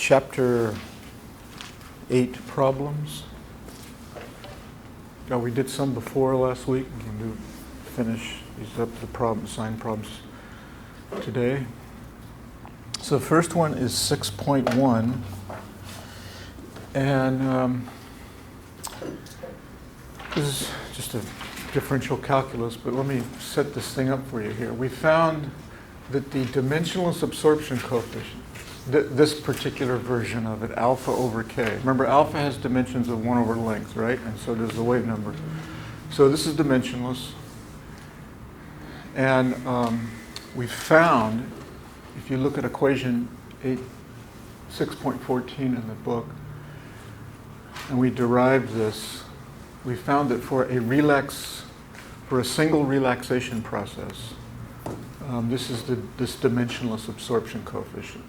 chapter 8 problems. We did some before last week. We can finish these up, the problem, sign problems today. So the first one is 6.1. And this is just a differential calculus, but let me set this thing up for you here. We found that the dimensionless absorption coefficient, this particular version of it, alpha over k. Remember, alpha has dimensions of 1 over length, right? And so does the wave number. So this is dimensionless. And we found, if you look at equation 6.14 in the book, and we derived this, we found that for a single relaxation process, this is this dimensionless absorption coefficient.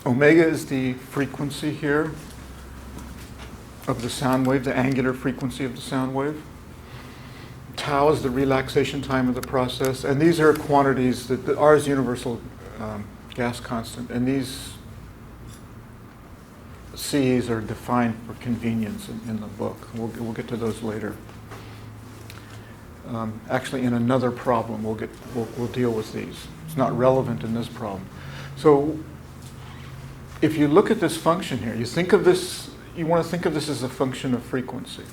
Omega is the frequency here of the sound wave, the angular frequency of the sound wave. Tau is the relaxation time of the process. And these are quantities that R is universal gas constant. And these C's are defined for convenience in the book. We'll get to those later. Actually, in another problem, we'll deal with these. It's not relevant in this problem. So if you look at this function here, you want to think of this as a function of frequency.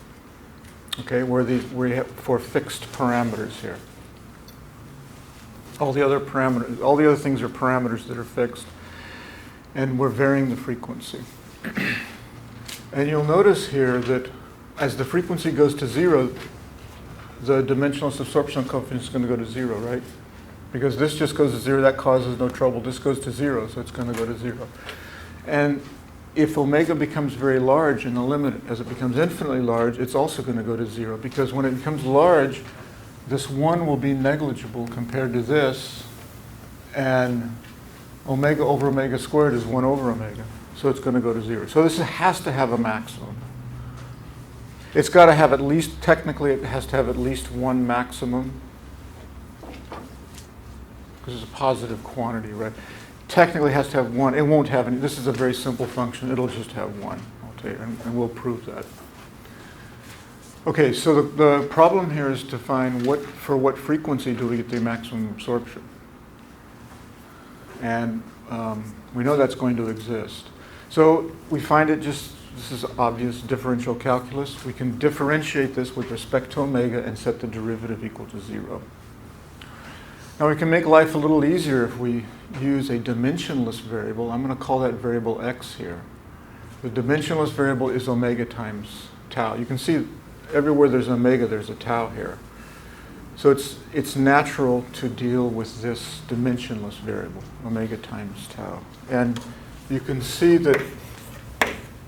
Okay, where you have for fixed parameters here. All the other things are parameters that are fixed, and we're varying the frequency. And you'll notice here that as the frequency goes to 0, the dimensionless absorption coefficient is going to go to 0, right? Because this just goes to 0, that causes no trouble. This goes to 0, so it's going to go to 0. And if omega becomes very large in the limit, as it becomes infinitely large, it's also going to go to 0. Because when it becomes large, this 1 will be negligible compared to this. And omega over omega squared is 1 over omega. So it's going to go to 0. So this has to have a maximum. It's got to have at least, technically it has to have at least one maximum. Because it's a positive quantity, right? Technically it has to have one. It won't have any. This is a very simple function. It'll just have one, I'll tell you, and we'll prove that. Okay, so the problem here is to find for what frequency do we get the maximum absorption. And we know that's going to exist. So we find it this is obvious differential calculus. We can differentiate this with respect to omega and set the derivative equal to 0. Now we can make life a little easier if we use a dimensionless variable. I'm going to call that variable x here. The dimensionless variable is omega times tau. You can see everywhere there's omega, there's a tau here. So it's natural to deal with this dimensionless variable, omega times tau. And you can see that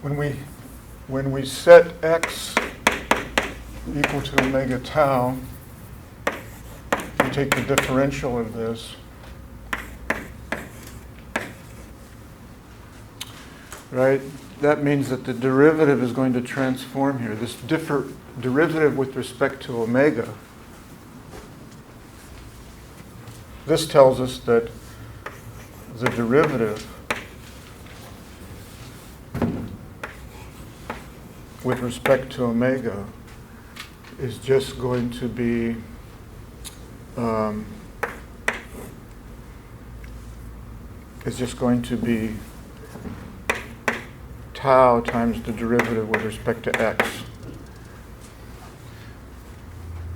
when we set x equal to omega tau, you take the differential of this, right? That means that the derivative is going to transform here. This derivative with respect to omega, this tells us that the derivative with respect to omega is just going to be tau times the derivative with respect to x.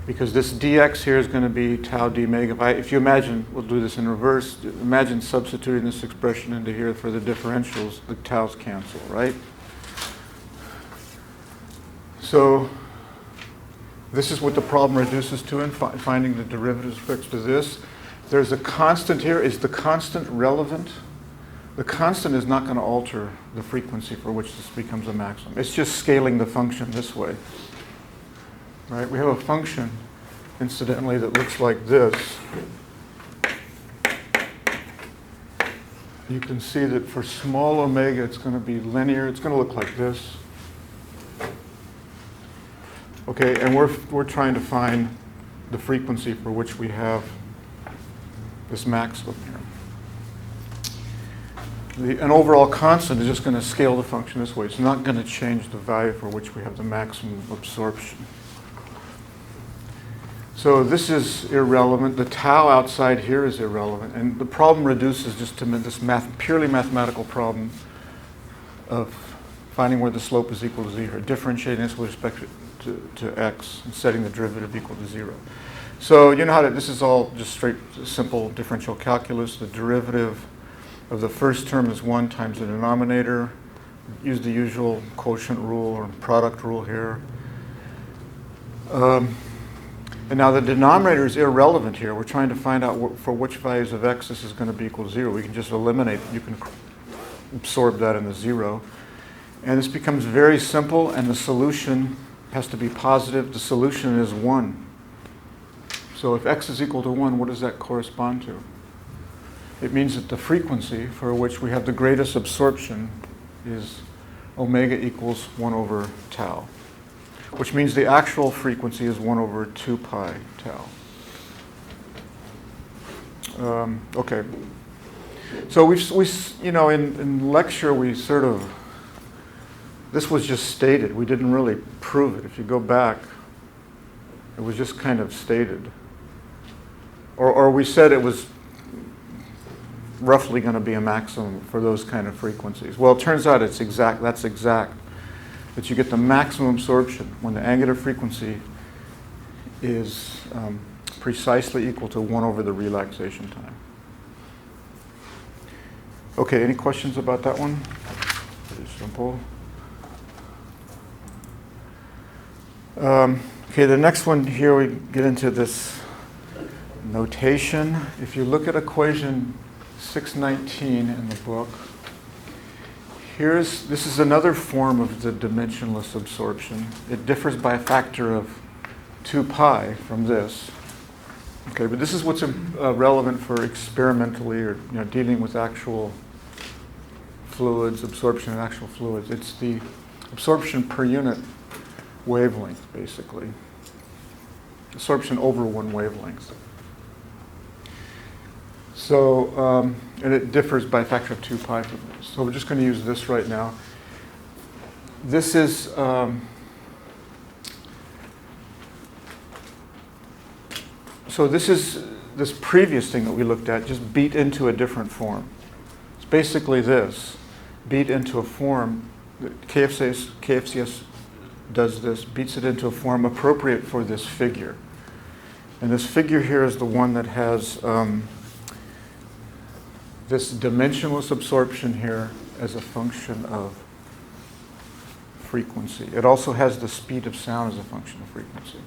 Because this dx here is going to be tau d omega. If you imagine, we'll do this in reverse, imagine substituting this expression into here for the differentials, the taus cancel, right? So this is what the problem reduces to in finding the derivatives fixed to this. There's a constant here. Is the constant relevant? The constant is not going to alter the frequency for which this becomes a maximum. It's just scaling the function this way. Right? We have a function, incidentally, that looks like this. You can see that for small omega, it's going to be linear. It's going to look like this. Okay, and we're trying to find the frequency for which we have this maximum here. an overall constant is just going to scale the function this way. It's not going to change the value for which we have the maximum absorption. So this is irrelevant. The tau outside here is irrelevant. And the problem reduces just to this purely mathematical problem of finding where the slope is equal to 0, differentiating this with respect to x and setting the derivative equal to 0. So you know how to, this is all just straight, simple differential calculus. The derivative of the first term is 1 times the denominator. Use the usual quotient rule or product rule here. And now the denominator is irrelevant here. We're trying to find out for which values of x this is going to be equal to 0. We can just eliminate, you can absorb that in the 0. And this becomes very simple, and the solution has to be positive. The solution is 1. So if x is equal to 1, what does that correspond to? It means that the frequency for which we have the greatest absorption is omega equals 1 over tau, which means the actual frequency is 1 over 2 pi tau. Okay. So we you know, in lecture we sort of, this was just stated. We didn't really prove it. If you go back, it was just kind of stated. Or we said it was roughly going to be a maximum for those kind of frequencies. Well, it turns out it's exact. That's exact. That you get the maximum absorption when the angular frequency is precisely equal to 1 over the relaxation time. Okay, any questions about that one? Pretty simple. Okay, the next one here we get into this notation. If you look at equation 619 in the book, this is another form of the dimensionless absorption. It differs by a factor of 2 pi from this. Okay, but this is what's relevant for experimentally or dealing with actual fluids, absorption in actual fluids. It's the absorption per unit wavelength, basically. Absorption over one wavelength. So, and it differs by a factor of 2 pi from this. So we're just going to use this right now. This is, so this is this previous thing that we looked at, just beat into a different form. It's basically this, beat into a form, KFCS does this, beats it into a form appropriate for this figure. And this figure here is the one that has this dimensionless absorption here as a function of frequency. It also has the speed of sound as a function of frequency.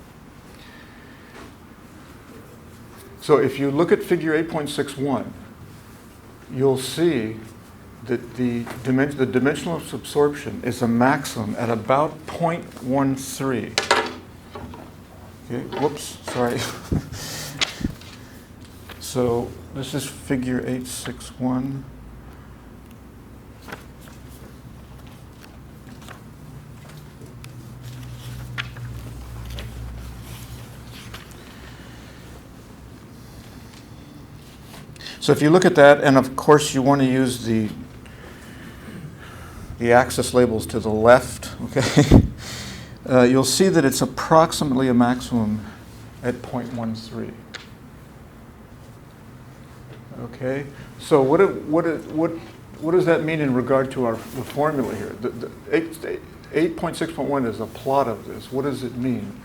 So if you look at figure 8.61, you'll see that the dimensional absorption is a maximum at about 0.13. Okay, whoops, sorry. So this is figure 861. So if you look at that, and of course you want to use the axis labels to the left, okay? You'll see that it's approximately a maximum at 0.13. Okay, so what does that mean in regard to the formula here? The 8.6.1 is a plot of this. What does it mean?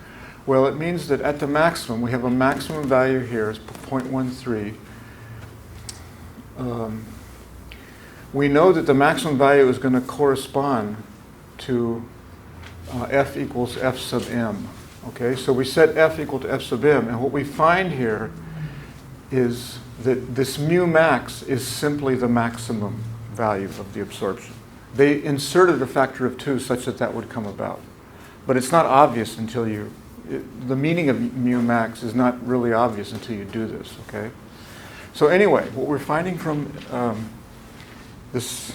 Well, it means that at the maximum, we have a maximum value here, it's 0.13. We know that the maximum value is going to correspond to f equals f sub m. Okay, so we set f equal to f sub m, and what we find here is that this mu max is simply the maximum value of the absorption. They inserted a factor of 2 such that that would come about. But it's not obvious until the meaning of mu max is not really obvious until you do this, okay? So anyway, what we're finding from this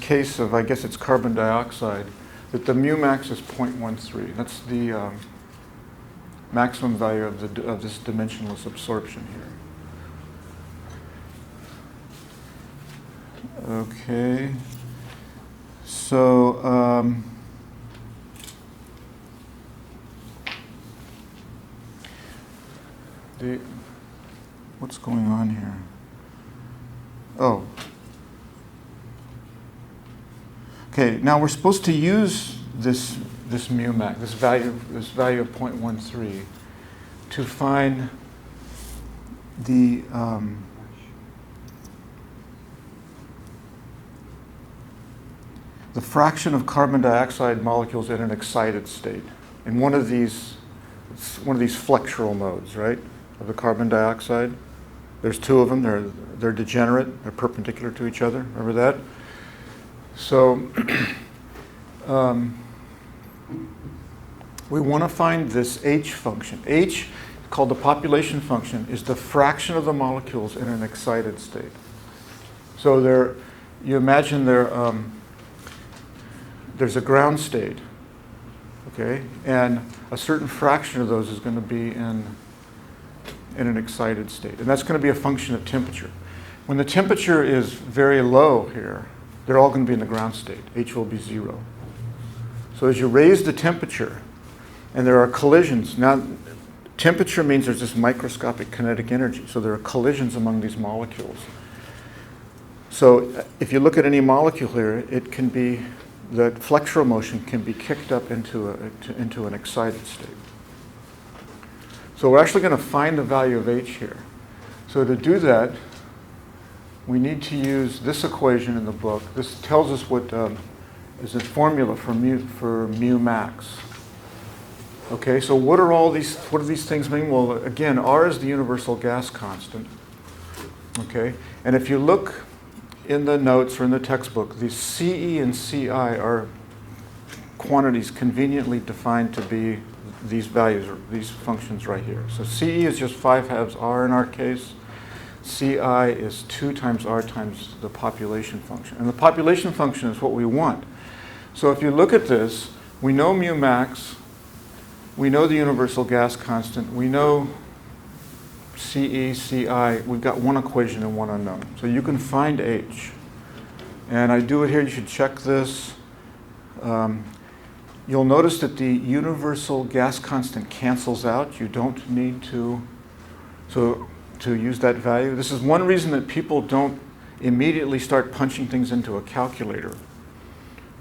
case of, I guess it's carbon dioxide, that the mu max is 0.13. That's the maximum value of this dimensionless absorption here. Okay. So, what's going on here? Oh. Okay, now we're supposed to use this mu max, this value of 0.13 to find the fraction of carbon dioxide molecules in an excited state in one of these flexural modes, right, of the carbon dioxide. There's two of them. They're degenerate. They're perpendicular to each other. Remember that? So we want to find this H function. H, called the population function, is the fraction of the molecules in an excited state. So you imagine there's a ground state, okay, and a certain fraction of those is going to be in an excited state, and that's going to be a function of temperature. When the temperature is very low here, they're all going to be in the ground state. H will be 0. So as you raise the temperature, and there are collisions. Now, temperature means there's this microscopic kinetic energy, so there are collisions among these molecules. So if you look at any molecule here, it can be, the flexural motion can be kicked up into an excited state. So we're actually going to find the value of H here. So to do that, we need to use this equation in the book. This tells us what is a formula for mu max. Okay, so what do these things mean? Well, again, R is the universal gas constant. Okay, and if you look in the notes or in the textbook, these CE and CI are quantities conveniently defined to be these values, or these functions right here. So CE is just 5 R in our case. CI is 2 times R times the population function. And the population function is what we want. So if you look at this, we know mu max, we know the universal gas constant, we know CE, CI, we've got one equation and one unknown. So you can find H. And I do it here, you should check this. You'll notice that the universal gas constant cancels out. You don't need to use that value. This is one reason that people don't immediately start punching things into a calculator.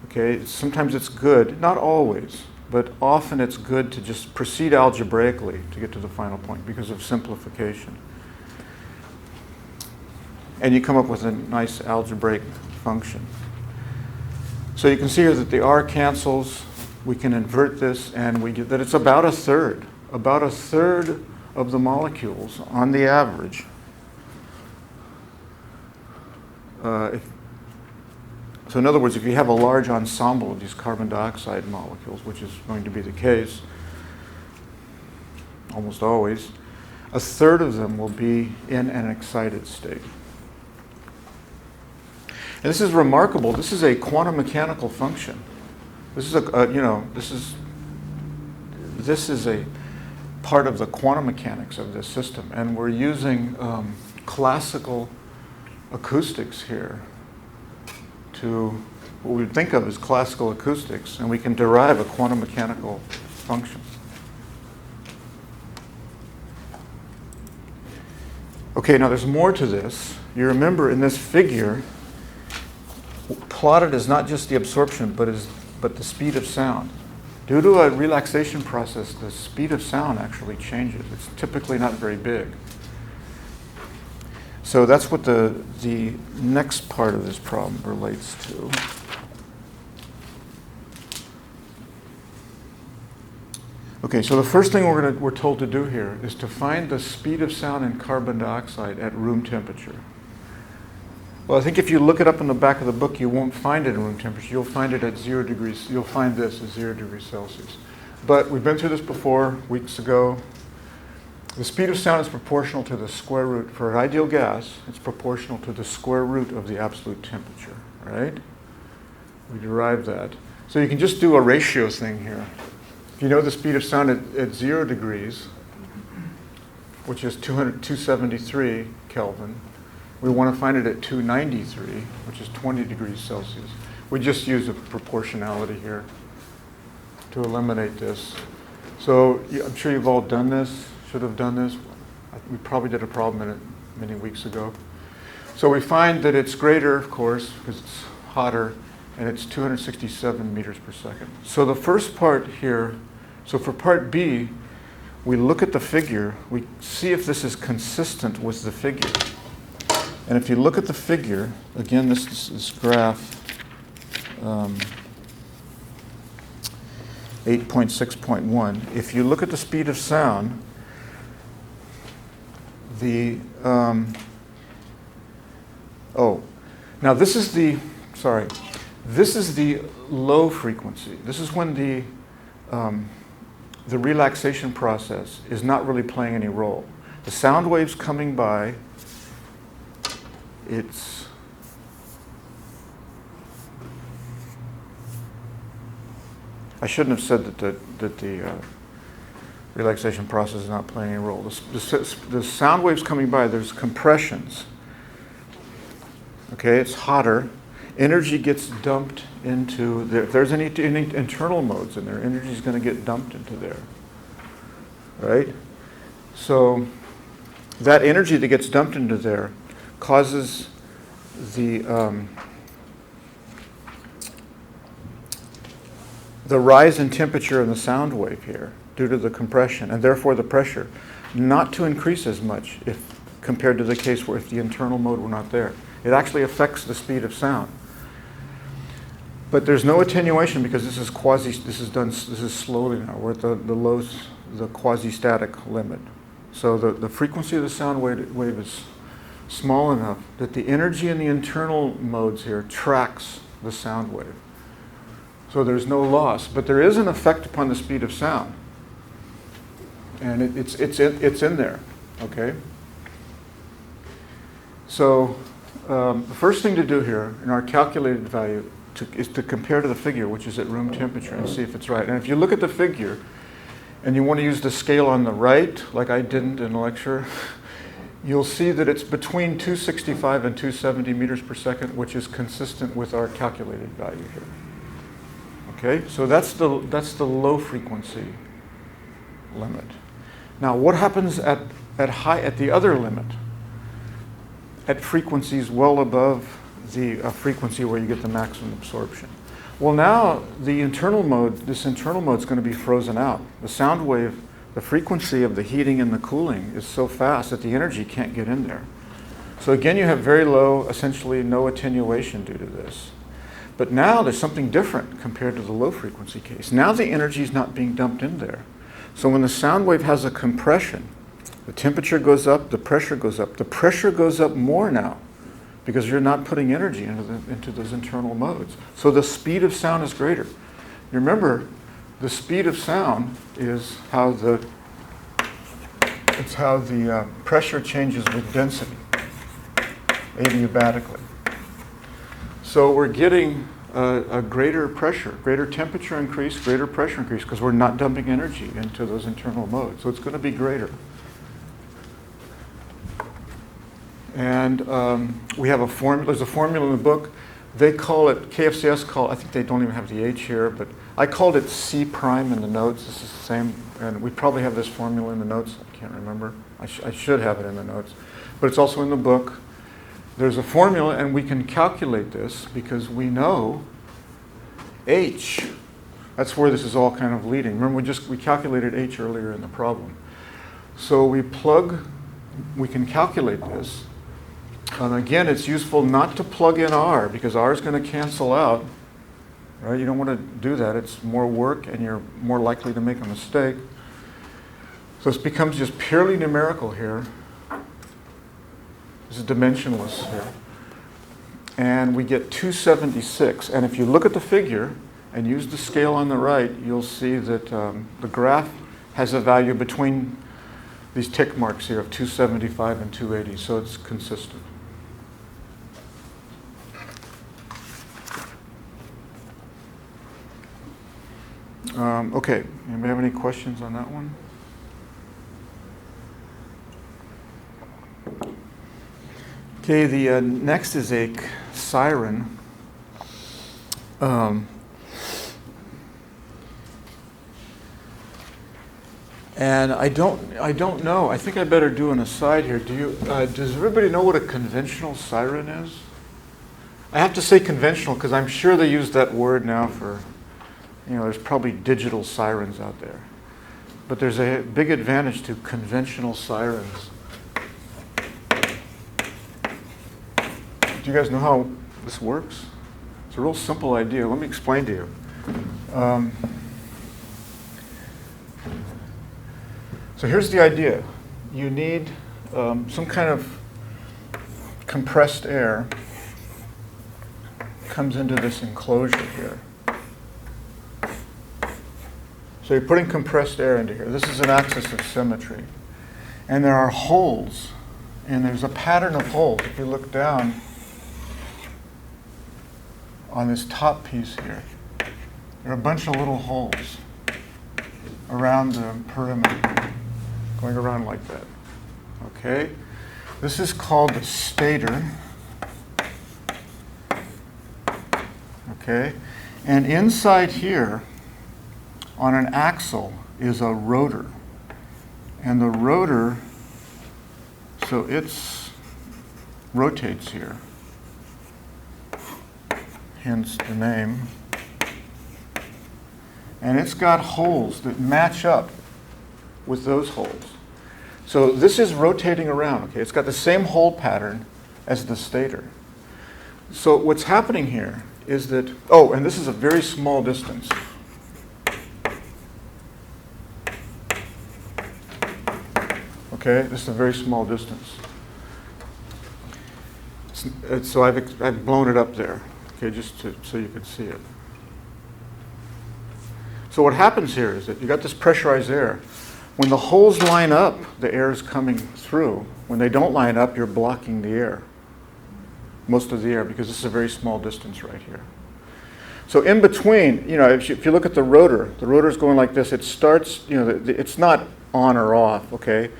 Okay, sometimes it's good, not always, but often it's good to just proceed algebraically to get to the final point because of simplification. And you come up with a nice algebraic function. So you can see here that the R cancels. We can invert this, and we get that it's about a third of the molecules on the average. So in other words, if you have a large ensemble of these carbon dioxide molecules, which is going to be the case almost always, a third of them will be in an excited state. And this is remarkable. This is a quantum mechanical function. This is a part of the quantum mechanics of this system, and we're using classical acoustics here to what we would think of as classical acoustics, and we can derive a quantum mechanical function. Okay, now there's more to this. You remember in this figure, plotted is not just the absorption, but the speed of sound. Due to a relaxation process, the speed of sound actually changes. It's typically not very big. So that's what the next part of this problem relates to. Okay, so the first thing we're told to do here is to find the speed of sound in carbon dioxide at room temperature. Well, I think if you look it up in the back of the book, you won't find it at room temperature. You'll find it at 0 degrees. You'll find this at 0 degrees Celsius. But we've been through this before, weeks ago. The speed of sound is proportional to the square root. For an ideal gas, it's proportional to the square root of the absolute temperature, right? We derived that. So you can just do a ratio thing here. If you know the speed of sound at 0 degrees, which is 273 Kelvin, We want to find it at 293, which is 20 degrees Celsius. We just use a proportionality here to eliminate this. So I'm sure you've all done this, should have done this. We probably did a problem in it many weeks ago. So we find that it's greater, of course, because it's hotter, and it's 267 meters per second. So the first part here, so for part B, we look at the figure, we see if this is consistent with the figure. And if you look at the figure, again, this graph, 8.6.1, if you look at the speed of sound, now this is the low frequency. This is when the relaxation process is not really playing any role. The sound waves coming by, I shouldn't have said that the relaxation process is not playing any role. The sound waves coming by, there's compressions. Okay, it's hotter. Energy gets dumped into there. If there's any internal modes in there, energy is going to get dumped into there. Right? So that energy that gets dumped into there causes the rise in temperature in the sound wave here due to the compression, and therefore the pressure, not to increase as much if compared to the case where if the internal mode were not there. It actually affects the speed of sound. But there's no attenuation because this is slowly now. We're at the quasi-static limit. So the frequency of the sound wave is small enough that the energy in the internal modes here tracks the sound wave. So there's no loss, but there is an effect upon the speed of sound. And it's in there, okay? So the first thing to do here in our calculated value is to compare to the figure, which is at room temperature, and see if it's right. And if you look at the figure and you want to use the scale on the right, like I didn't in the lecture, you'll see that it's between 265 and 270 meters per second, which is consistent with our calculated value here. Okay, so that's the low frequency limit. Now, what happens at the other limit? At frequencies well above the frequency where you get the maximum absorption. Well, now this internal mode is going to be frozen out. The sound wave, the frequency of the heating and the cooling is so fast that the energy can't get in there. So again, you have very low, essentially no attenuation due to this. But now there's something different compared to the low frequency case. Now the energy is not being dumped in there. So when the sound wave has a compression, the temperature goes up, the pressure goes up. The pressure goes up more now because you're not putting energy into those internal modes. So the speed of sound is greater. You remember, the speed of sound is how the pressure changes with density, adiabatically. So we're getting a greater pressure, greater temperature increase, greater pressure increase, because we're not dumping energy into those internal modes. So it's going to be greater. And we have a formula. There's a formula in the book. They call it, KFCS I think they don't even have the H here, but I called it C prime in the notes. This is the same, and we probably have this formula in the notes. I can't remember. I should have it in the notes. But it's also in the book. There's a formula, and we can calculate this because we know H. That's where this is all kind of leading. Remember, we calculated H earlier in the problem. So we can calculate this. And again, it's useful not to plug in R because R is going to cancel out. Right? You don't want to do that. It's more work, and you're more likely to make a mistake. So this becomes just purely numerical here. This is dimensionless here. And we get 276. And if you look at the figure and use the scale on the right, you'll see that the graph has a value between these tick marks here of 275 and 280. So it's consistent. Okay, anybody have any questions on that one? Okay, the next is a siren. And I don't know. I think I better do an aside here. Does everybody know what a conventional siren is? I have to say conventional because I'm sure they use that word now for, there's probably digital sirens out there. But there's a big advantage to conventional sirens. Do you guys know how this works? It's a real simple idea. Let me explain to you. So here's the idea. You need some kind of compressed air comes into this enclosure here. So you're putting compressed air into here. This is an axis of symmetry. And there are holes, and there's a pattern of holes. If you look down on this top piece here, there are a bunch of little holes around the perimeter, going around like that. Okay? This is called the stator. Okay? And inside here, on an axle, is a rotor. And the rotor, so it's rotates here. Hence the name. And it's got holes that match up with those holes. So this is rotating around, okay? It's got the same hole pattern as the stator. So what's happening here is that, and this is a very small distance. Okay, this is a very small distance. So I've blown it up there, okay, just so you can see it. So what happens here is that you got this pressurized air. When the holes line up, the air is coming through. When they don't line up, you're blocking the air, most of the air, because this is a very small distance right here. So in between, if you look at the rotor is going like this. It starts, it's not on or off, okay?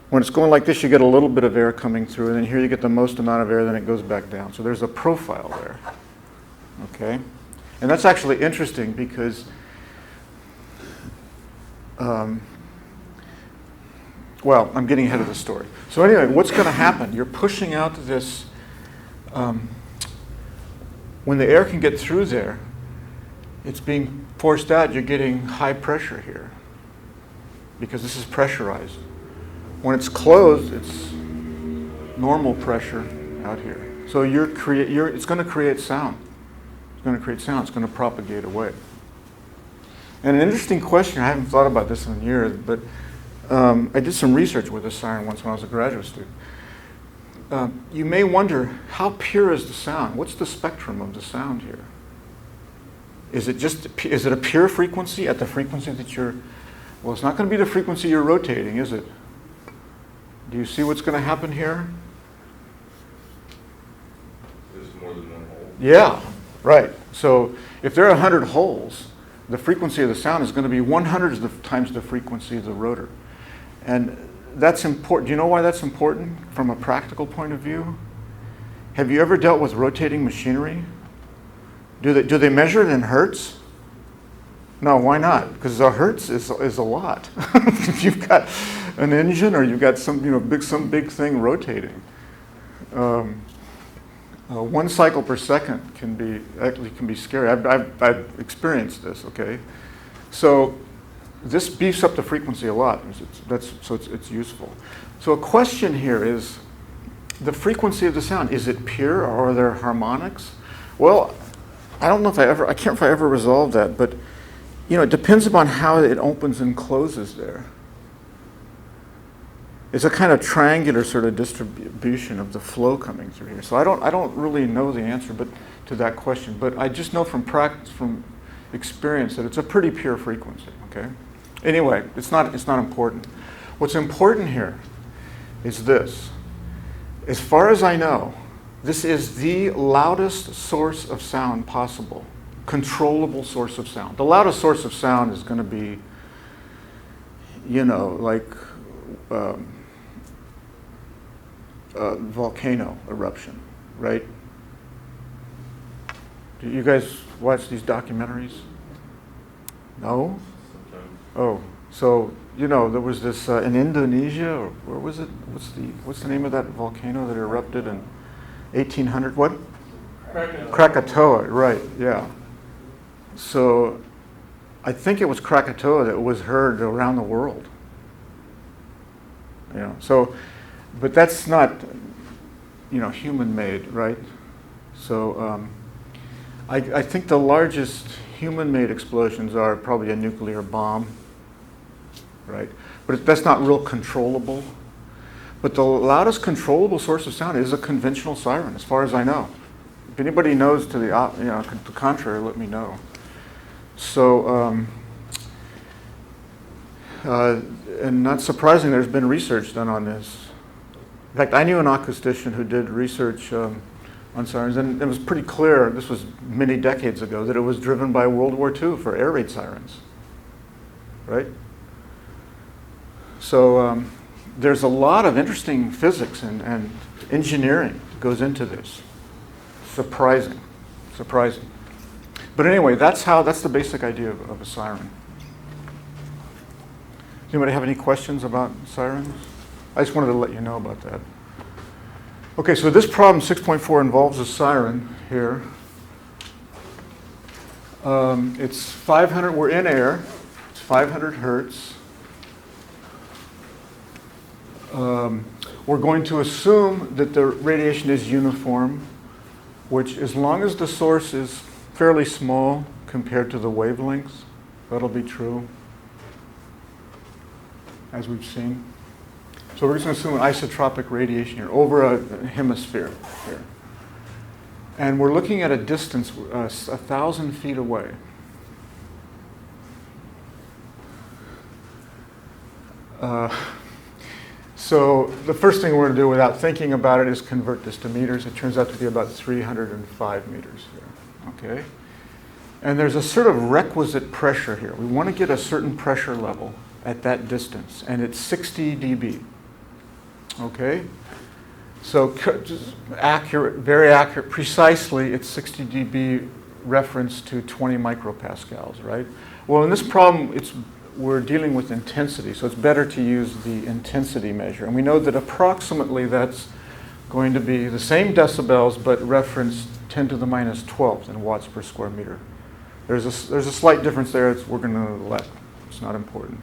When it's going like this, you get a little bit of air coming through, and then here you get the most amount of air, then it goes back down. So there's a profile there, okay? And that's actually interesting because I'm getting ahead of the story. So anyway, what's going to happen? You're pushing out this, when the air can get through there, it's being forced out. You're getting high pressure here because this is pressurized. When it's closed, it's normal pressure out here. So it's going to create sound. It's going to create sound. It's going to propagate away. And an interesting question, I haven't thought about this in years, but I did some research with a siren once when I was a graduate student. You may wonder, how pure is the sound? What's the spectrum of the sound here? Is it a pure frequency at the frequency that well, it's not going to be the frequency you're rotating, is it? Do you see what's going to happen here? There's more than one hole. Yeah, right. So if there are 100 holes, the frequency of the sound is going to be 100 times the frequency of the rotor. And that's important. Do you know why that's important from a practical point of view? Have you ever dealt with rotating machinery? Do they measure it in hertz? No, why not? Because a hertz is a lot. If you've got an engine or you've got some big thing rotating, 1 cycle per second can be scary. I've experienced this. Okay, so this beefs up the frequency a lot. It's useful. So a question here is the frequency of the sound. Is it pure or are there harmonics? Well, I don't know if I can't if I ever resolved that, but it depends upon how it opens and closes there. It's a kind of triangular sort of distribution of the flow coming through here. So I don't really know the answer to that question, but I just know from practice, from experience, that it's a pretty pure frequency. Okay. Anyway, it's not important. What's important here is this. As far as I know, this is the loudest source of sound possible, controllable source of sound. The loudest source of sound is going to be, like volcano eruption, right? Do you guys watch these documentaries? No? Sometimes. Oh, so there was this in Indonesia, or where was it? What's the name of that volcano that erupted in 1800? What? Krakatoa, right? Yeah. So, I think it was Krakatoa that was heard around the world. So, but that's not, human-made, right? So, I think the largest human-made explosions are probably a nuclear bomb, right? But that's not real controllable. But the loudest controllable source of sound is a conventional siren, as far as I know. If anybody knows to the contrary, let me know. So, and not surprising, there's been research done on this. In fact, I knew an acoustician who did research on sirens, and it was pretty clear, this was many decades ago, that it was driven by World War II for air raid sirens, right? So there's a lot of interesting physics and engineering that goes into this. Surprising. But anyway, that's the basic idea of a siren. Does anybody have any questions about sirens? I just wanted to let you know about that. Okay, so this problem 6.4 involves a siren here. It's 500, we're in air, it's 500 hertz. We're going to assume that the radiation is uniform, which as long as the source is fairly small compared to the wavelengths, that'll be true, as we've seen. So we're just going to assume an isotropic radiation here over a hemisphere here. And we're looking at a distance 1,000 feet away. So the first thing we're going to do without thinking about it is convert this to meters. It turns out to be about 305 meters here. Okay? And there's a sort of requisite pressure here. We want to get a certain pressure level at that distance, and it's 60 dB. Okay? So just accurate, very accurate, precisely, it's 60 dB reference to 20 micropascals, right? Well, in this problem, we're dealing with intensity, so it's better to use the intensity measure. And we know that approximately that's going to be the same decibels, but referenced 10 to the minus 12th in watts per square meter. There's a slight difference there. We're going to let. It's not important.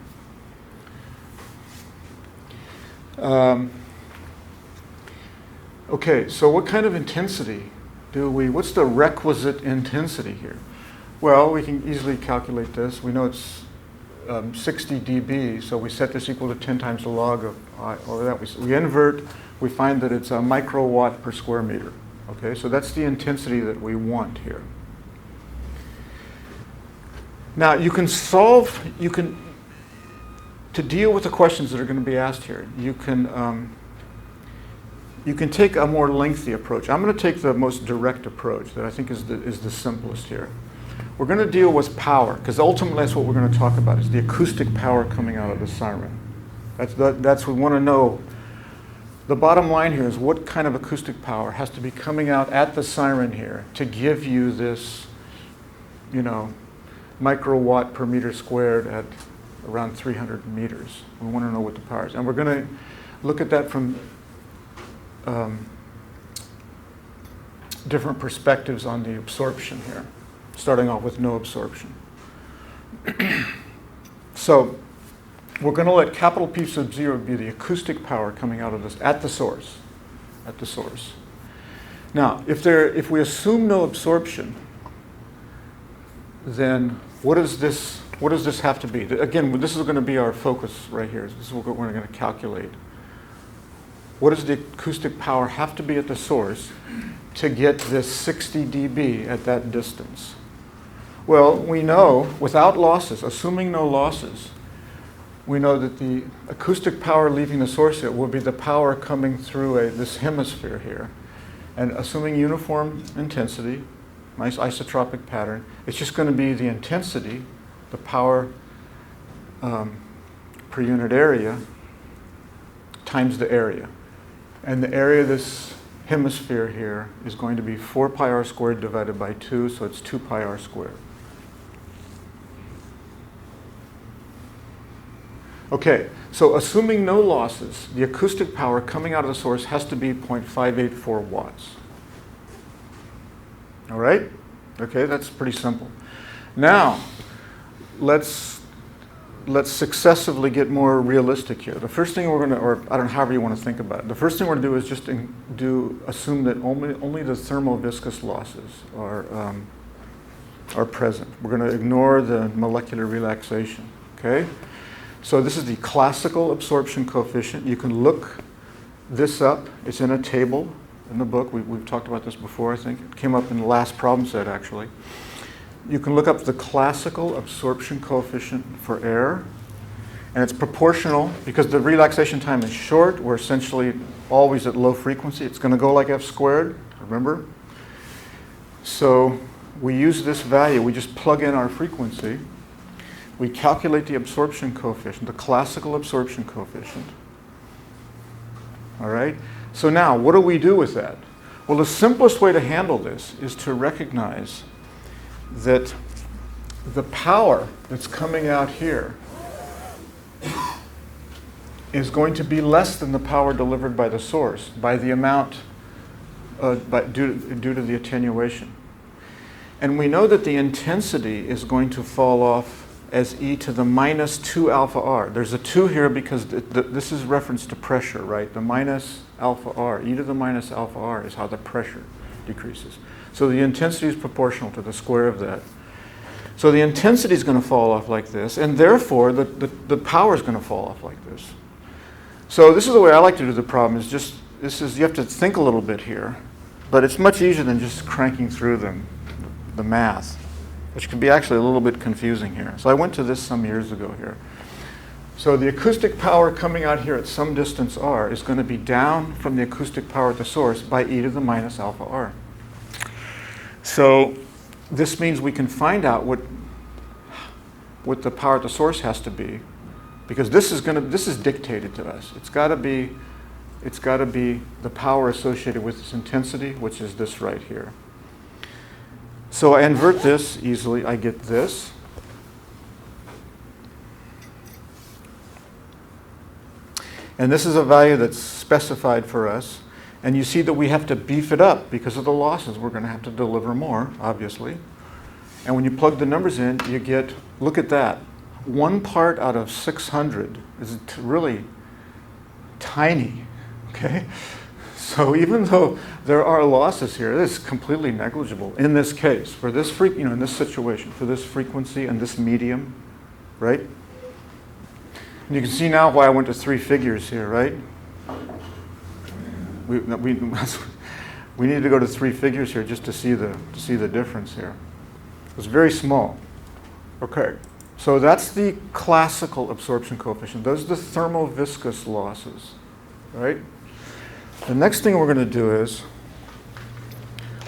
Okay, so what kind of intensity what's the requisite intensity here? Well, we can easily calculate this. We know it's 60 dB, so we set this equal to 10 times the log of I over that. We invert, we find that it's a microwatt per square meter. Okay, so that's the intensity that we want here. Now, to deal with the questions that are going to be asked here, you can take a more lengthy approach. I'm going to take the most direct approach that I think is the simplest here. We're going to deal with power, because ultimately that's what we're going to talk about, is the acoustic power coming out of the siren. That's we want to know. The bottom line here is what kind of acoustic power has to be coming out at the siren here to give you this, microwatt per meter squared at around 300 meters. We want to know what the power is. And we're going to look at that from different perspectives on the absorption here, starting off with no absorption. So we're going to let capital P sub 0 be the acoustic power coming out of this at the source. Now, if we assume no absorption, then what does this have to be? Again, this is going to be our focus right here. This is what we're going to calculate. What does the acoustic power have to be at the source to get this 60 dB at that distance? Well, we know, without losses, assuming no losses, we know that the acoustic power leaving the source here will be the power coming through this hemisphere here. And assuming uniform intensity, nice isotropic pattern, it's just going to be the intensity, the power per unit area, times the area. And the area of this hemisphere here is going to be 4 pi r squared divided by 2, so it's 2 pi r squared. Okay, so assuming no losses, the acoustic power coming out of the source has to be 0.584 watts. All right? Okay, that's pretty simple. Now, let's successively get more realistic here. The first thing we're going to, or I don't know, however you want to think about it, the first thing we're going to do is just assume that only the thermoviscous losses are present. We're going to ignore the molecular relaxation. Okay? So this is the classical absorption coefficient. You can look this up. It's in a table in the book. We've talked about this before, I think. It came up in the last problem set, actually. You can look up the classical absorption coefficient for air. And it's proportional because the relaxation time is short. We're essentially always at low frequency. It's going to go like f squared, remember? So we use this value. We just plug in our frequency. We calculate the absorption coefficient, the classical absorption coefficient. All right? So now, what do we do with that? Well, the simplest way to handle this is to recognize that the power that's coming out here is going to be less than the power delivered by the source, by the amount, due to the attenuation. And we know that the intensity is going to fall off as e to the minus 2 alpha r. There's a 2 here because this is reference to pressure, right? The minus alpha r, e to the minus alpha r is how the pressure decreases. So the intensity is proportional to the square of that. So the intensity is going to fall off like this, and therefore the power is going to fall off like this. So this is the way I like to do the problem, is just, you have to think a little bit here, but it's much easier than just cranking through the math, which can be actually a little bit confusing here. So I went to this some years ago here. So the acoustic power coming out here at some distance r is going to be down from the acoustic power at the source by e to the minus alpha r. So this means we can find out what the power at the source has to be, because this is dictated to us. It's got to be the power associated with this intensity, which is this right here. So I invert this easily. I get this. And this is a value that's specified for us. And you see that we have to beef it up because of the losses. We're going to have to deliver more, obviously. And when you plug the numbers in, you get, look at that. 1 part out of 600 is really tiny, okay? So even though there are losses here, this is completely negligible in this case, for this in this situation, for this frequency and this medium, right? And you can see now why I went to 3 figures here, right? We need to go to 3 figures here just to see the difference here. It's very small. Okay, so that's the classical absorption coefficient. Those are the thermoviscous losses, right? The next thing we're going to do is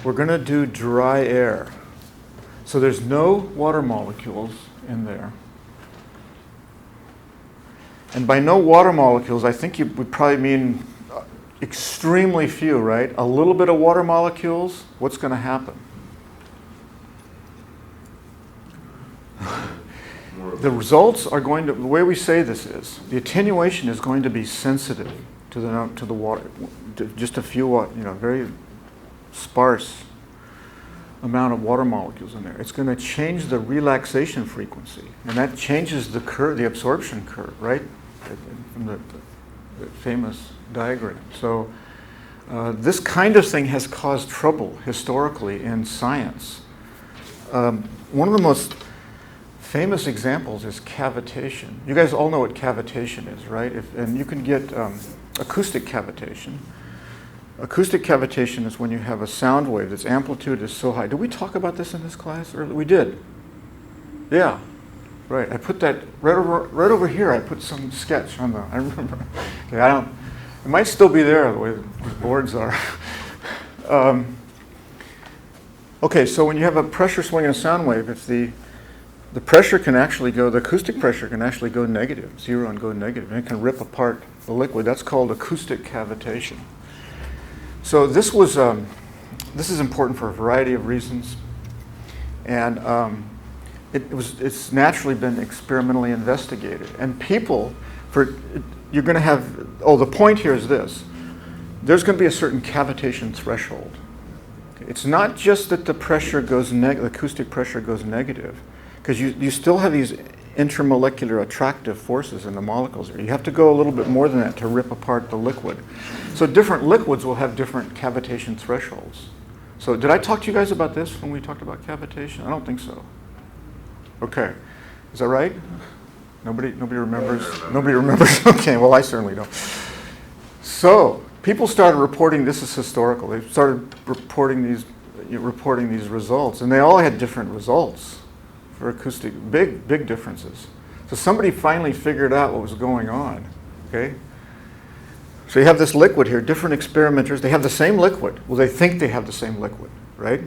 we're going to do dry air. So there's no water molecules in there. And by no water molecules, I think you would probably mean extremely few, right? A little bit of water molecules, what's going to happen? The results are going to, the way we say this is, the attenuation is going to be sensitive to the water, just a few, very sparse amount of water molecules in there. It's going to change the relaxation frequency, and that changes the curve, the absorption curve, right? From the famous diagram. So this kind of thing has caused trouble historically in science. One of the most famous examples is cavitation. You guys all know what cavitation is, right? And you can get acoustic cavitation. Acoustic cavitation is when you have a sound wave that's amplitude is so high. Did we talk about this in this class? Or we did. Yeah, right. I put that right over here. I put some sketch on I remember. Okay, it might still be there the way the boards are. Okay, so when you have a pressure swing in a sound wave, if the pressure can actually go, the acoustic pressure can actually go negative, 0 and go negative, and it can rip apart the liquid. That's called acoustic cavitation. So this is important for a variety of reasons, and it's naturally been experimentally investigated. And people, you're going to have, the point here is this: there's going to be a certain cavitation threshold. It's not just that the pressure goes the acoustic pressure goes negative, because you still have these intermolecular attractive forces in the molecules. You have to go a little bit more than that to rip apart the liquid. So different liquids will have different cavitation thresholds. So did I talk to you guys about this when we talked about cavitation? I don't think so. Okay, is that right? Nobody remembers? Nobody remembers? Okay, well, I certainly don't. So people started reporting, this is historical, they started reporting these results, and they all had different results for acoustic, big differences. So somebody finally figured out what was going on, okay? So you have this liquid here, different experimenters, they have the same liquid. Well, they think they have the same liquid, right?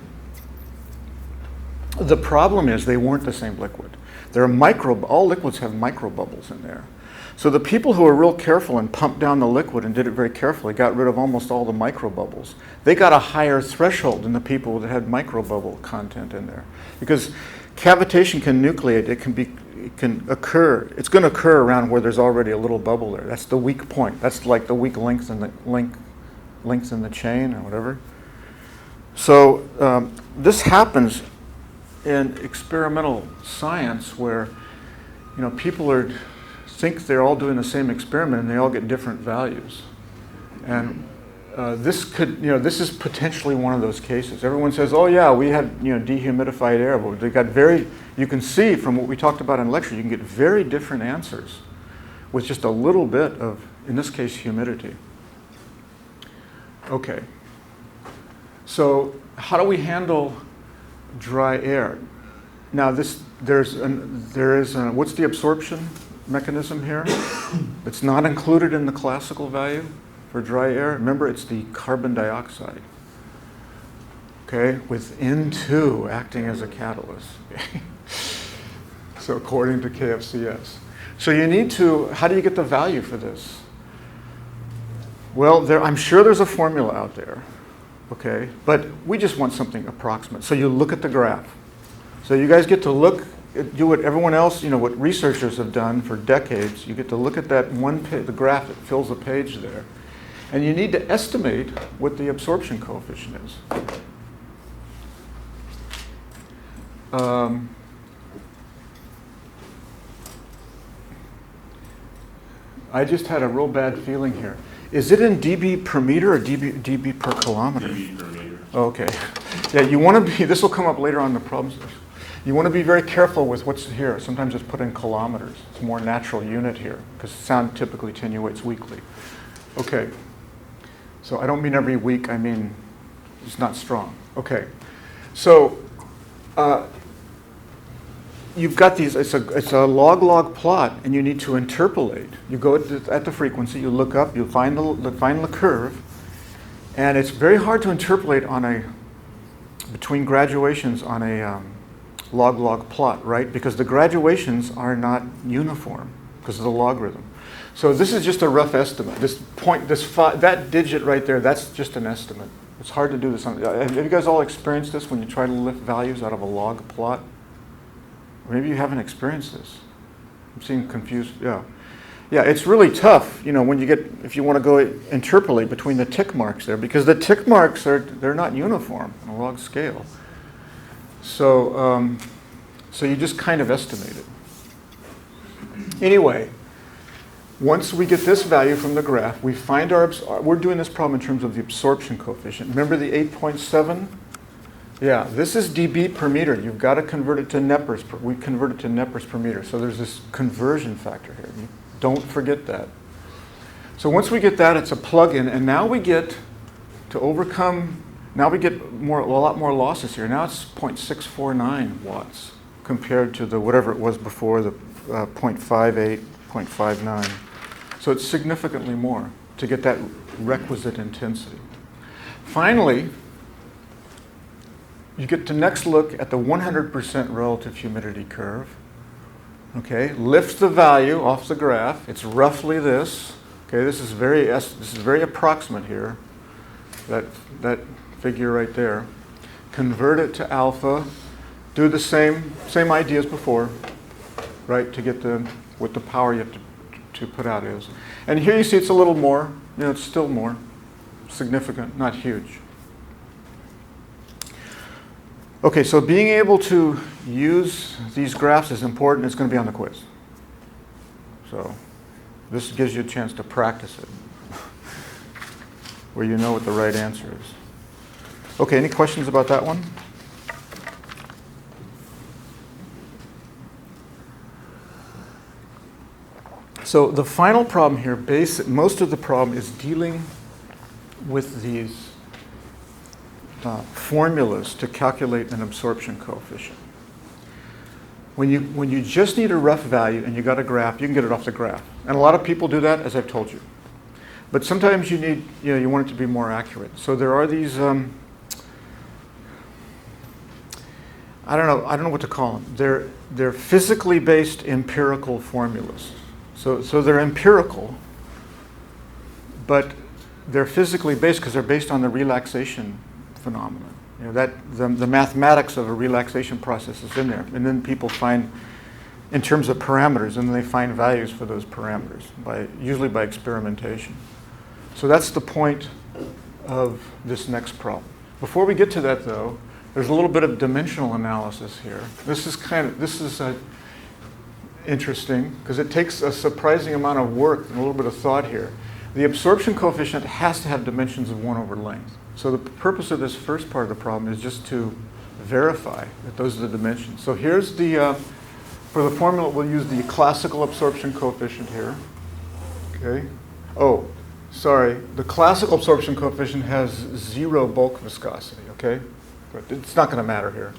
The problem is they weren't the same liquid. All liquids have microbubbles in there. So the people who were real careful and pumped down the liquid and did it very carefully got rid of almost all the microbubbles. They got a higher threshold than the people that had microbubble content in there. Because cavitation can nucleate, it can occur, it's going to occur around where there's already a little bubble there. That's the weak point. That's like the weak links in the chain or whatever. So this happens in experimental science where people think they're all doing the same experiment and they all get different values. And this is potentially one of those cases. Everyone says, oh yeah, we had dehumidified air, but they got you can see from what we talked about in lecture, you can get very different answers with just a little bit of, in this case, humidity. Okay, so how do we handle dry air? Now what's the absorption mechanism here? It's not included in the classical value for dry air. Remember, it's the carbon dioxide, okay, with N2 acting as a catalyst. So according to KFCS. So you need to, how do you get the value for this? Well, I'm sure there's a formula out there, okay, but we just want something approximate. So you look at the graph. So you guys get to do what everyone else, what researchers have done for decades. You get to look at that the graph that fills a page there. And you need to estimate what the absorption coefficient is. I just had a real bad feeling here. Is it in dB per meter or dB per kilometer? dB per meter. Okay. Yeah, you want to be, this will come up later on in the problems. You want to be very careful with what's here. Sometimes it's put in kilometers. It's a more natural unit here because sound typically attenuates weakly. Okay. So I don't mean every week, I mean it's not strong. Okay. So you've got these, it's a log-log plot, and you need to interpolate. You go at the frequency, you look up, you find the curve, and it's very hard to interpolate between graduations on a log-log plot, right? Because the graduations are not uniform because of the logarithm. So this is just a rough estimate. That digit right there, that's just an estimate. It's hard to do this. Have you guys all experienced this when you try to lift values out of a log plot? Or maybe you haven't experienced this. I'm seeing confused. Yeah, it's really tough. When if you want to go interpolate between the tick marks there, because the tick marks they're not uniform on a log scale. So you just kind of estimate it. Anyway. Once we get this value from the graph, we find we're doing this problem in terms of the absorption coefficient. Remember the 8.7? Yeah, this is dB per meter. You've got to convert it to NPS. We convert it to NPS per meter. So there's this conversion factor here. Don't forget that. So once we get that, it's a plug-in, and now we get to overcome, now we get a lot more losses here. Now it's 0.649 watts compared to the whatever it was before, the 0.58, 0.59. So it's significantly more to get that requisite intensity. Finally, you get to next look at the 100% relative humidity curve. Okay, lift the value off the graph. It's roughly this. Okay, this is very approximate here. that figure right there. Convert it to alpha. Do the same idea as before, right? To get what the power you have to put out is. And here you see it's a little more. It's still more significant, not huge. Okay, so being able to use these graphs is important. It's going to be on the quiz. So this gives you a chance to practice it, where you know what the right answer is. Okay, any questions about that one? So the final problem here, most of the problem is dealing with these formulas to calculate an absorption coefficient. When you just need a rough value and you got a graph, you can get it off the graph. And a lot of people do that, as I've told you. But sometimes you need, you want it to be more accurate. So there are these, I don't know what to call them. They're physically based empirical formulas. So they're empirical, but they're physically based because they're based on the relaxation phenomenon. The mathematics of a relaxation process is in there, and then people find, in terms of parameters, and then they find values for those parameters usually by experimentation. So that's the point of this next problem. Before we get to that, though, there's a little bit of dimensional analysis here. This is interesting because it takes a surprising amount of work and a little bit of thought here. The absorption coefficient has to have dimensions of 1 over length. So the purpose of this first part of the problem is just to verify that those are the dimensions. So here's for the formula, we'll use the classical absorption coefficient here. Okay. Oh, sorry. The classical absorption coefficient has 0 bulk viscosity, okay? But it's not going to matter here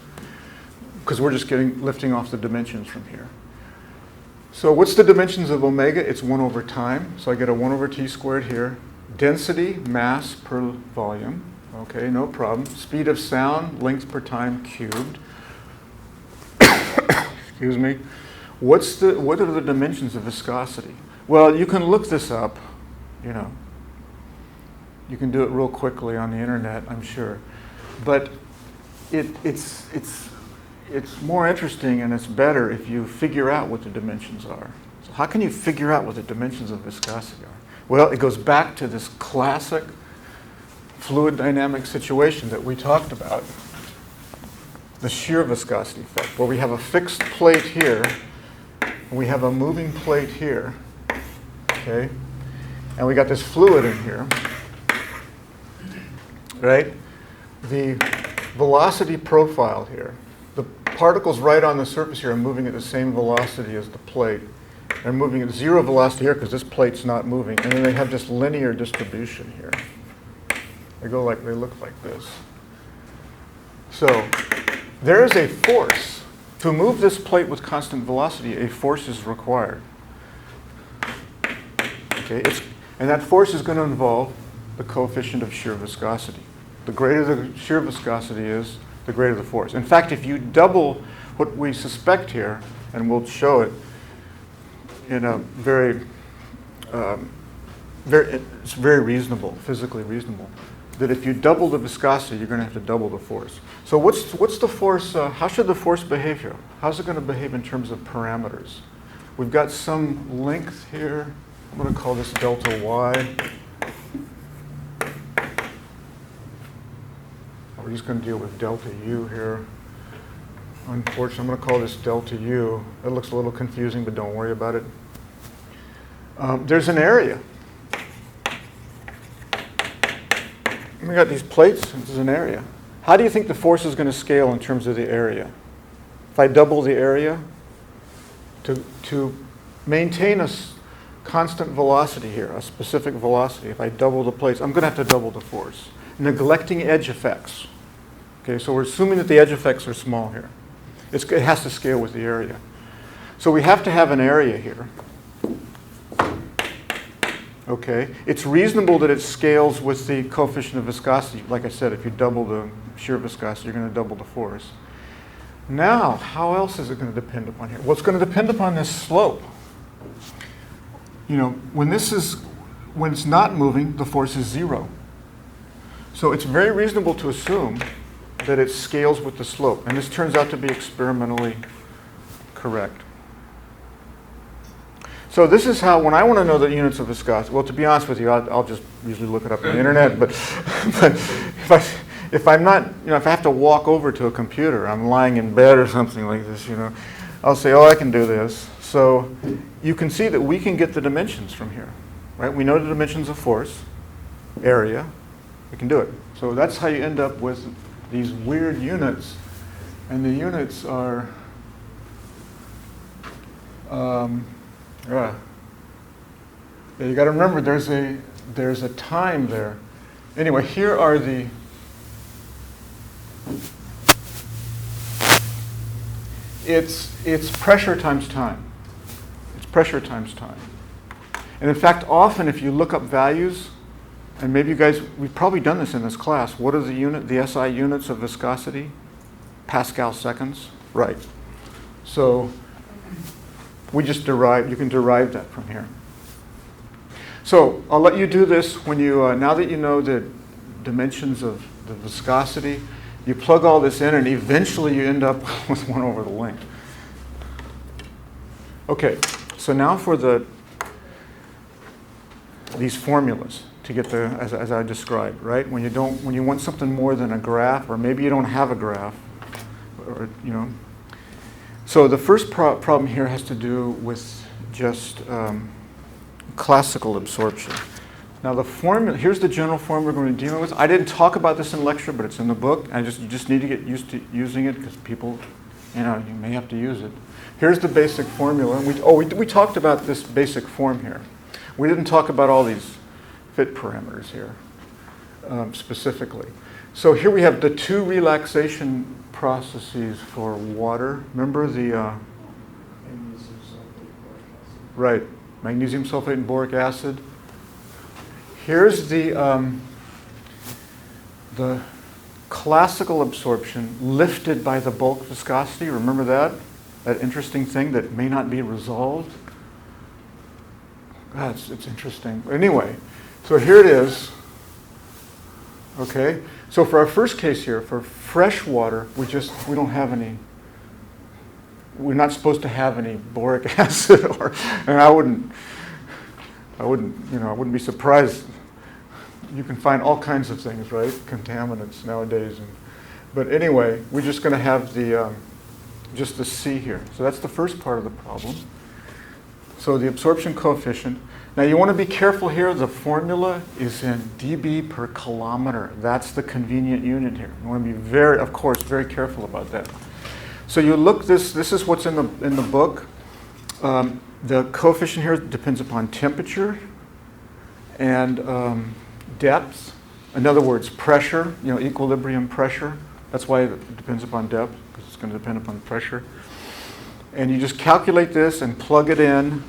because we're just lifting off the dimensions from here. So what's the dimensions of omega? It's 1 over time. So I get a 1 over t squared here. Density, mass per volume. Okay, no problem. Speed of sound, length per time cubed. Excuse me. What are the dimensions of viscosity? Well, you can look this up. You can do it real quickly on the internet, I'm sure. But it's more interesting and it's better if you figure out what the dimensions are. So how can you figure out what the dimensions of viscosity are? Well, it goes back to this classic fluid dynamic situation that we talked about, the shear viscosity effect, where we have a fixed plate here, and we have a moving plate here, okay? And we got this fluid in here, right? The velocity profile here, the particles right on the surface here are moving at the same velocity as the plate. They're moving at 0 velocity here because this plate's not moving. And then they have this linear distribution here. They look like this. So there is a force. To move this plate with constant velocity, a force is required. Okay, and that force is going to involve the coefficient of shear viscosity. The greater the shear viscosity is, the greater the force. In fact, if you double what we suspect here, and we'll show it in a it's very reasonable, physically reasonable, that if you double the viscosity, you're going to have to double the force. So what's the force, how should the force behave here? How's it going to behave in terms of parameters? We've got some length here. I'm going to call this delta y. We're just going to deal with delta u here. Unfortunately, I'm going to call this delta u. That looks a little confusing, but don't worry about it. There's an area. We got these plates, and there's an area. How do you think the force is going to scale in terms of the area? If I double the area, to maintain a constant velocity here, a specific velocity, if I double the plates, I'm going to have to double the force, neglecting edge effects. Okay, so we're assuming that the edge effects are small here. It has to scale with the area. So we have to have an area here. Okay, it's reasonable that it scales with the coefficient of viscosity. Like I said, if you double the shear viscosity, you're going to double the force. Now, how else is it going to depend upon here? Well, it's going to depend upon this slope. When it's not moving, the force is 0. So it's very reasonable to assume that it scales with the slope. And this turns out to be experimentally correct. So this is how, when I want to know the units of viscosity, well, to be honest with you, I'll just usually look it up on the internet, but if I'm not, if I have to walk over to a computer, I'm lying in bed or something like this, I'll say, oh, I can do this. So you can see that we can get the dimensions from here, right? We know the dimensions of force, area, we can do it. So that's how you end up with these weird units, and the units are, yeah, you got to remember there's a time there. Anyway, here are the it's pressure times time. It's pressure times time. And in fact, often if you look up values, and maybe you guys, we've probably done this in this class, what are the SI units of viscosity? Pascal seconds, right. So you can derive that from here. So I'll let you do this when you, now that you know the dimensions of the viscosity, you plug all this in and eventually you end up with 1 over the length. Okay, so now for these formulas to get the, as I described, right? When you want something more than a graph, or maybe you don't have a graph, or So the first problem here has to do with just classical absorption. Now the formula, here's the general formula we're going to be dealing with. I didn't talk about this in lecture, but it's in the book. You just need to get used to using it because people, you may have to use it. Here's the basic formula. We talked about this basic form here. We didn't talk about all these fit parameters here specifically. So here we have the 2 relaxation processes for water. Remember the right, magnesium sulfate and boric acid. Here's the classical absorption lifted by the bulk viscosity. Remember that? That interesting thing that may not be resolved. God, it's interesting. Anyway, so here it is. Okay, so for our first case here, for fresh water, we don't have any. We're not supposed to have any boric acid, and I wouldn't be surprised. You can find all kinds of things, right? Contaminants nowadays, but anyway, we're just going to have just the C here. So that's the first part of the problem. So the absorption coefficient. Now you want to be careful here. The formula is in dB per kilometer. That's the convenient unit here. You want to be very careful about that. So you look this is what's in the book. The coefficient here depends upon temperature and depth. In other words, pressure, equilibrium pressure. That's why it depends upon depth, because it's going to depend upon pressure. And you just calculate this and plug it in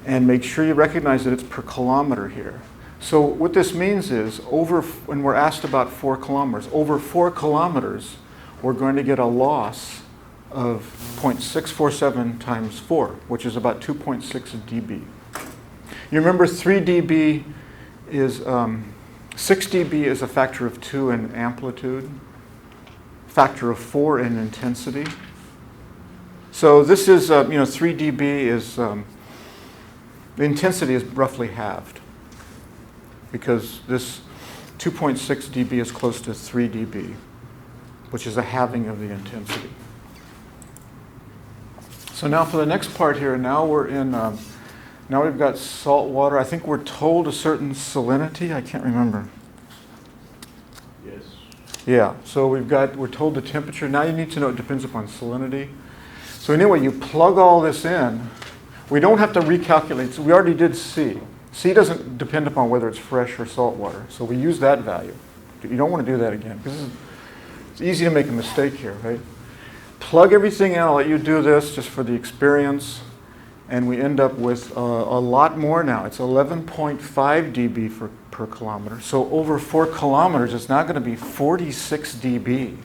and make sure you recognize that it's per kilometer here. So what this means is, when we're asked about 4 kilometers, over 4 kilometers, we're going to get a loss of 0.647 times 4, which is about 2.6 dB. You remember 3 dB is, 6 dB is a factor of 2 in amplitude, factor of 4 in intensity. So this is, 3 dB is, the intensity is roughly halved because this 2.6 dB is close to 3 dB, which is a halving of the intensity. So now for the next part here, now we've got salt water. I think we're told a certain salinity. I can't remember. Yes. Yeah, so we're told the temperature. Now you need to know it depends upon salinity. So anyway, you plug all this in. We don't have to recalculate. So we already did C. C doesn't depend upon whether it's fresh or salt water. So we use that value. You don't want to do that again because it's easy to make a mistake here, right? Plug everything in. I'll let you do this just for the experience. And we end up with a lot more now. It's 11.5 dB per kilometer. So over 4 kilometers, it's now going to be 46 dB.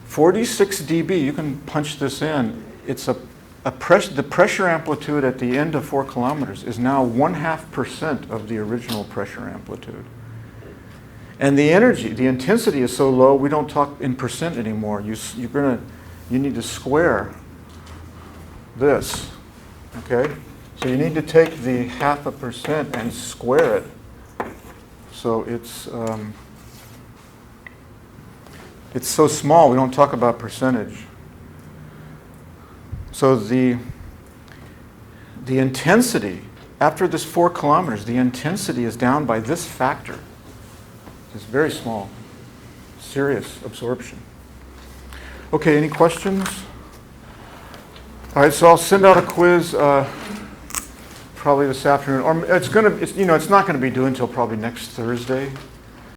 46 dB, you can punch this in. It's the pressure amplitude at the end of 4 kilometers is now 0.5% of the original pressure amplitude. And the energy, the intensity is so low, we don't talk in percent anymore. You need to square this, okay? So you need to take the 0.5% and square it. So it's so small, we don't talk about percentage. So the intensity, after this 4 kilometers, the intensity is down by this factor. It's very small, serious absorption. Okay, any questions? All right, so I'll send out a quiz probably this afternoon, or it's not going to be due until probably next Thursday.